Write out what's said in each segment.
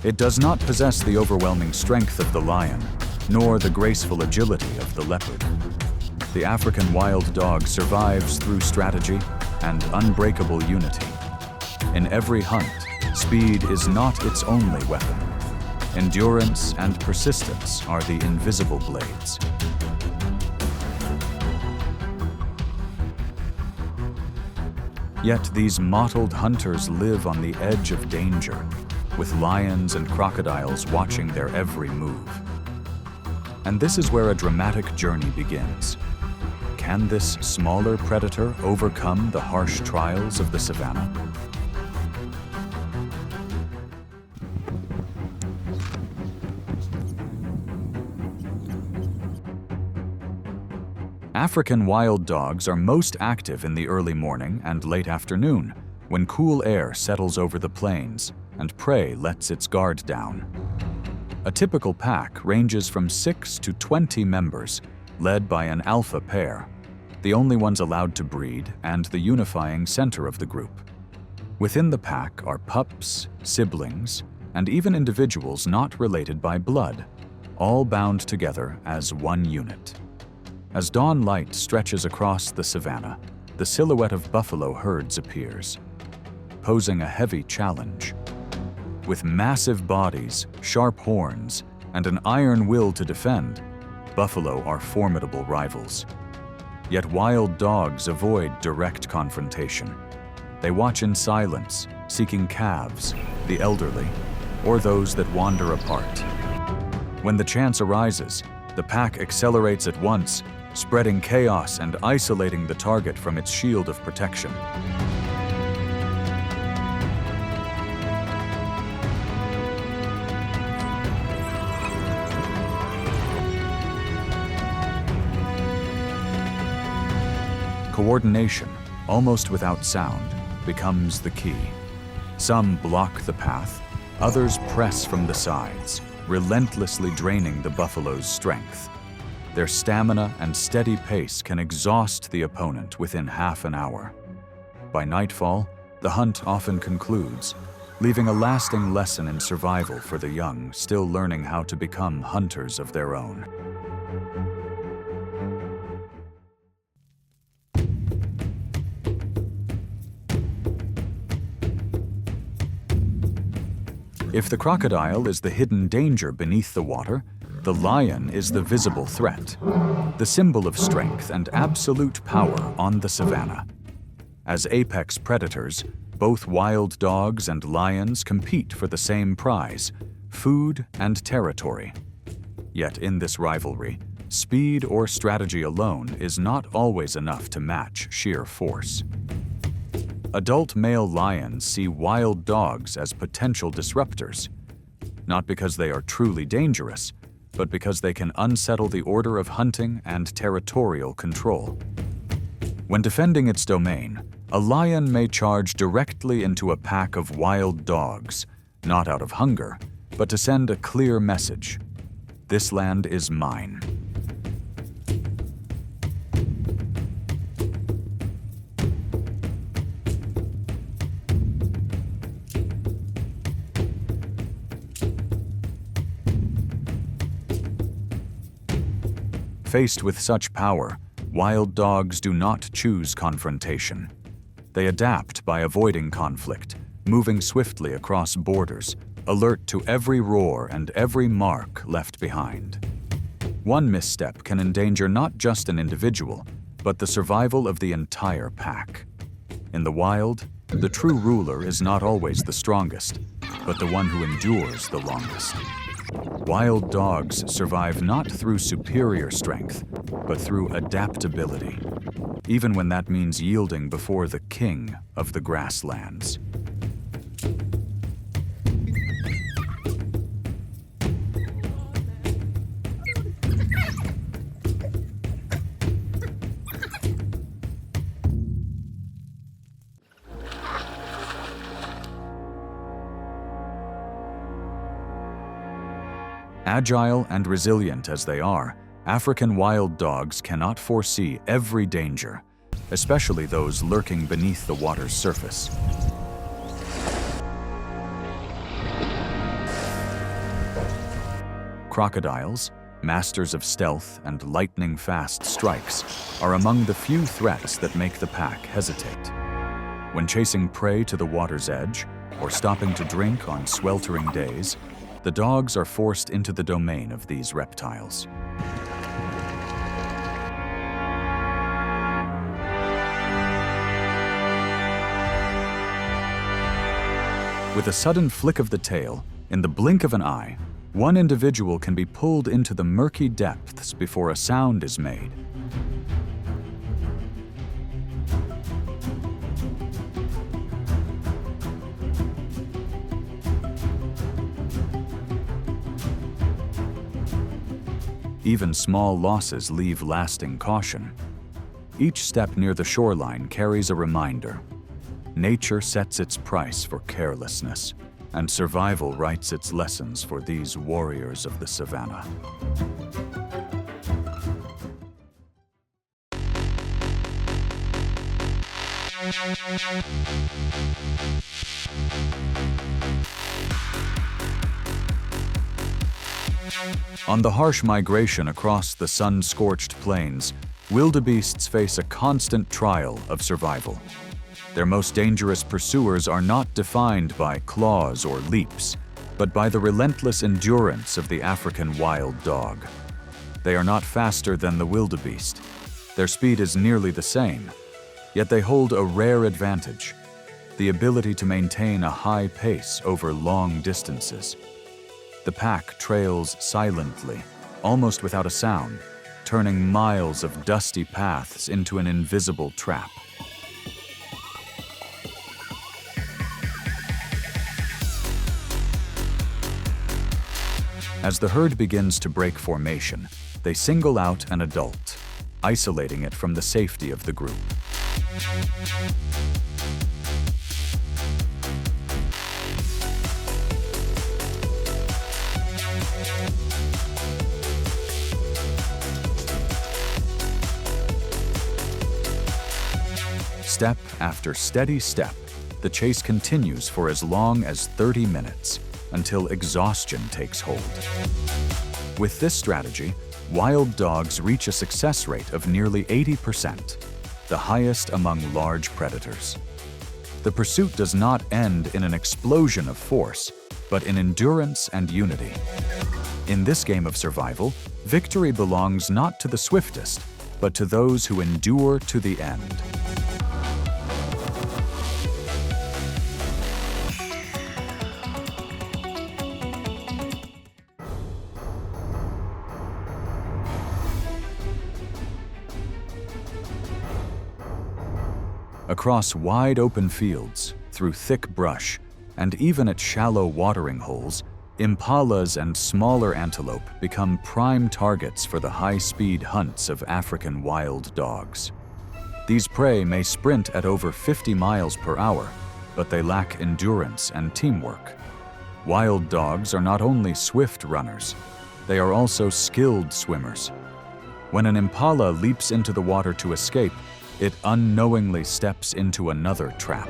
It does not possess the overwhelming strength of the lion, nor the graceful agility of the leopard. The African wild dog survives through strategy and unbreakable unity. In every hunt, speed is not its only weapon. Endurance and persistence are the invisible blades. Yet these mottled hunters live on the edge of danger, with lions and crocodiles watching their every move. And this is where a dramatic journey begins. Can this smaller predator overcome the harsh trials of the savannah? African wild dogs are most active in the early morning and late afternoon, when cool air settles over the plains and prey lets its guard down. A typical pack ranges from 6 to 20 members, led by an alpha pair, the only ones allowed to breed and the unifying center of the group. Within the pack are pups, siblings, and even individuals not related by blood, all bound together as one unit. As dawn light stretches across the savannah, the silhouette of buffalo herds appears, posing a heavy challenge. With massive bodies, sharp horns, and an iron will to defend, buffalo are formidable rivals. Yet wild dogs avoid direct confrontation. They watch in silence, seeking calves, the elderly, or those that wander apart. When the chance arises, the pack accelerates at once, spreading chaos and isolating the target from its shield of protection. Coordination, almost without sound, becomes the key. Some block the path, others press from the sides, relentlessly draining the buffalo's strength. Their stamina and steady pace can exhaust the opponent within half an hour. By nightfall, the hunt often concludes, leaving a lasting lesson in survival for the young still learning how to become hunters of their own. If the crocodile is the hidden danger beneath the water, the lion is the visible threat, the symbol of strength and absolute power on the savannah. As apex predators, both wild dogs and lions compete for the same prize, food and territory. Yet in this rivalry, speed or strategy alone is not always enough to match sheer force. Adult male lions see wild dogs as potential disruptors, not because they are truly dangerous, but because they can unsettle the order of hunting and territorial control. When defending its domain, a lion may charge directly into a pack of wild dogs, not out of hunger, but to send a clear message: this land is mine. Faced with such power, wild dogs do not choose confrontation. They adapt by avoiding conflict, moving swiftly across borders, alert to every roar and every mark left behind. One misstep can endanger not just an individual, but the survival of the entire pack. In the wild, the true ruler is not always the strongest, but the one who endures the longest. Wild dogs survive not through superior strength, but through adaptability, even when that means yielding before the king of the grasslands. Agile and resilient as they are, African wild dogs cannot foresee every danger, especially those lurking beneath the water's surface. Crocodiles, masters of stealth and lightning-fast strikes, are among the few threats that make the pack hesitate. When chasing prey to the water's edge, or stopping to drink on sweltering days, the dogs are forced into the domain of these reptiles. With a sudden flick of the tail, in the blink of an eye, one individual can be pulled into the murky depths before a sound is made. Even small losses leave lasting caution. Each step near the shoreline carries a reminder. Nature sets its price for carelessness, and survival writes its lessons for these warriors of the savannah. On the harsh migration across the sun-scorched plains, wildebeests face a constant trial of survival. Their most dangerous pursuers are not defined by claws or leaps, but by the relentless endurance of the African wild dog. They are not faster than the wildebeest. Their speed is nearly the same, yet they hold a rare advantage: the ability to maintain a high pace over long distances. The pack trails silently, almost without a sound, turning miles of dusty paths into an invisible trap. As the herd begins to break formation, they single out an adult, isolating it from the safety of the group. Step after steady step, the chase continues for as long as 30 minutes, until exhaustion takes hold. With this strategy, wild dogs reach a success rate of nearly 80%, the highest among large predators. The pursuit does not end in an explosion of force, but in endurance and unity. In this game of survival, victory belongs not to the swiftest, but to those who endure to the end. Across wide open fields, through thick brush, and even at shallow watering holes, impalas and smaller antelope become prime targets for the high-speed hunts of African wild dogs. These prey may sprint at over 50 miles per hour, but they lack endurance and teamwork. Wild dogs are not only swift runners, they are also skilled swimmers. When an impala leaps into the water to escape, it unknowingly steps into another trap.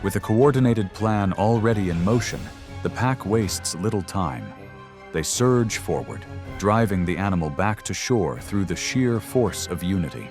With a coordinated plan already in motion, the pack wastes little time. They surge forward, driving the animal back to shore through the sheer force of unity.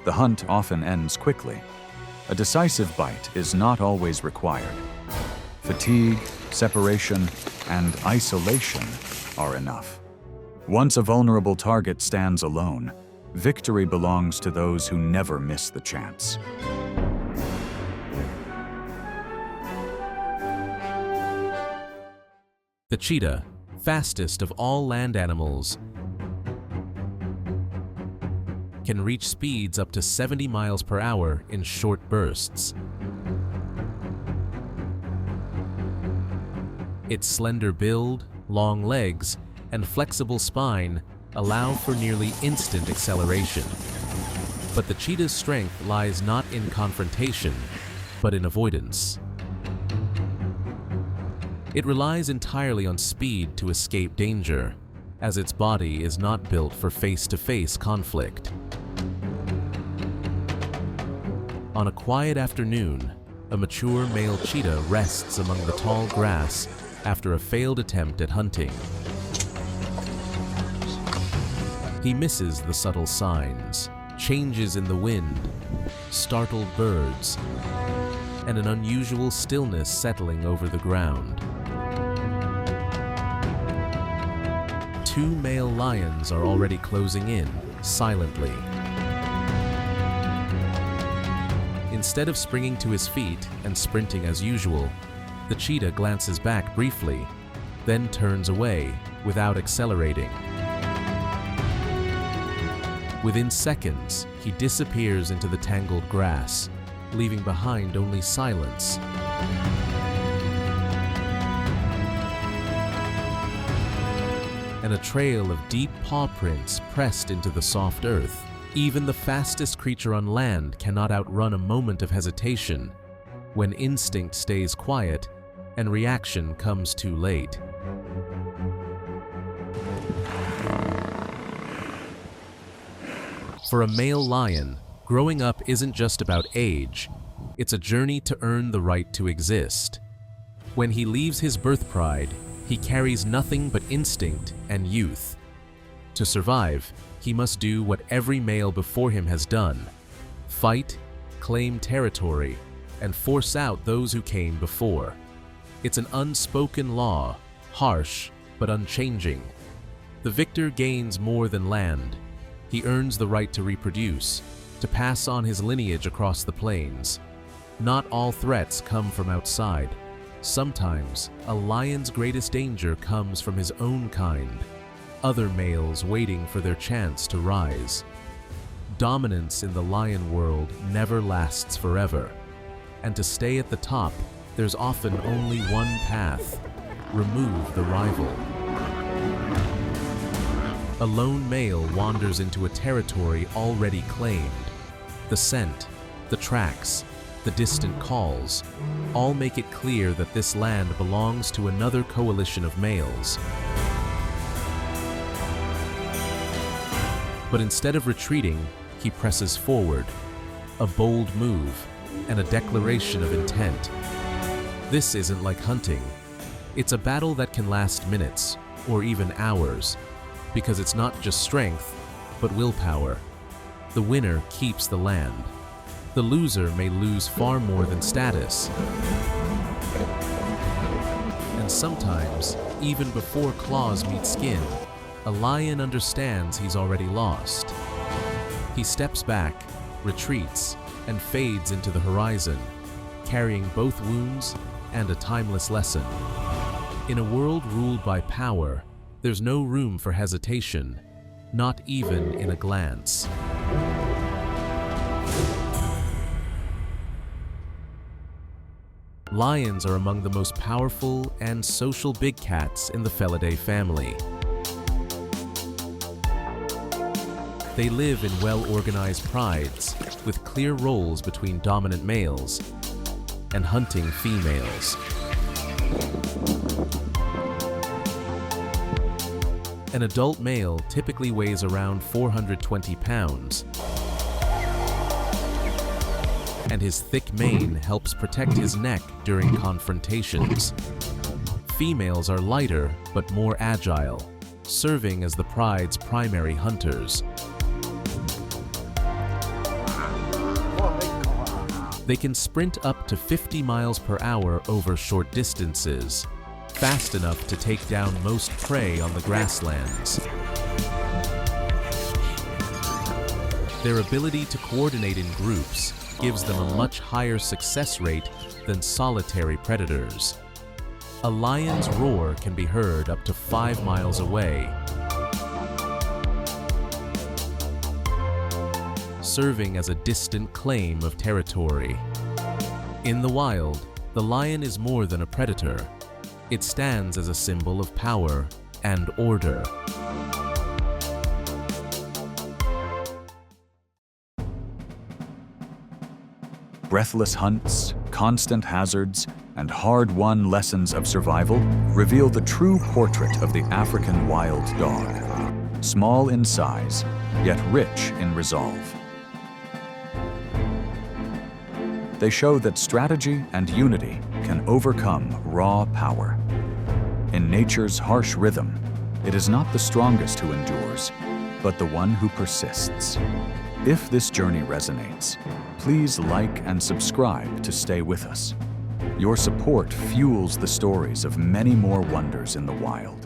The hunt often ends quickly. A decisive bite is not always required. Fatigue, separation, and isolation are enough. Once a vulnerable target stands alone, victory belongs to those who never miss the chance. The cheetah, fastest of all land animals, can reach speeds up to 70 miles per hour in short bursts. Its slender build, long legs, and flexible spine allow for nearly instant acceleration. But the cheetah's strength lies not in confrontation, but in avoidance. It relies entirely on speed to escape danger, as its body is not built for face-to-face conflict. On a quiet afternoon, a mature male cheetah rests among the tall grass after a failed attempt at hunting. He misses the subtle signs, changes in the wind, startled birds, and an unusual stillness settling over the ground. Two male lions are already closing in, silently. Instead of springing to his feet and sprinting as usual, the cheetah glances back briefly, then turns away without accelerating. Within seconds, he disappears into the tangled grass, leaving behind only silence. And a trail of deep paw prints pressed into the soft earth. Even the fastest creature on land cannot outrun a moment of hesitation when instinct stays quiet and reaction comes too late. For a male lion, growing up isn't just about age, it's a journey to earn the right to exist. When he leaves his birth pride, he carries nothing but instinct and youth. To survive, he must do what every male before him has done: fight, claim territory, and force out those who came before. It's an unspoken law, harsh but unchanging. The victor gains more than land. He earns the right to reproduce, to pass on his lineage across the plains. Not all threats come from outside. Sometimes, a lion's greatest danger comes from his own kind, other males waiting for their chance to rise. Dominance in the lion world never lasts forever, and to stay at the top, there's often only one path: remove the rival. A lone male wanders into a territory already claimed. The scent, the tracks, the distant calls, all make it clear that this land belongs to another coalition of males. But instead of retreating, he presses forward, a bold move, and a declaration of intent. This isn't like hunting. It's a battle that can last minutes, or even hours, because it's not just strength, but willpower. The winner keeps the land. The loser may lose far more than status. And sometimes, even before claws meet skin, a lion understands he's already lost. He steps back, retreats, and fades into the horizon, carrying both wounds and a timeless lesson. In a world ruled by power, there's no room for hesitation, not even in a glance. Lions are among the most powerful and social big cats in the Felidae family. They live in well-organized prides, with clear roles between dominant males and hunting females. An adult male typically weighs around 420 pounds, and his thick mane helps protect his neck during confrontations. Females are lighter but more agile, serving as the pride's primary hunters. They can sprint up to 50 miles per hour over short distances, fast enough to take down most prey on the grasslands. Their ability to coordinate in groups gives them a much higher success rate than solitary predators. A lion's roar can be heard up to 5 miles away, serving as a distant claim of territory. In the wild, the lion is more than a predator. It stands as a symbol of power and order. Breathless hunts, constant hazards and hard-won lessons of survival reveal the true portrait of the African wild dog. Small in size, yet rich in resolve. They show that strategy and unity can overcome raw power. In nature's harsh rhythm, it is not the strongest who endures, but the one who persists. If this journey resonates, please like and subscribe to stay with us. Your support fuels the stories of many more wonders in the wild.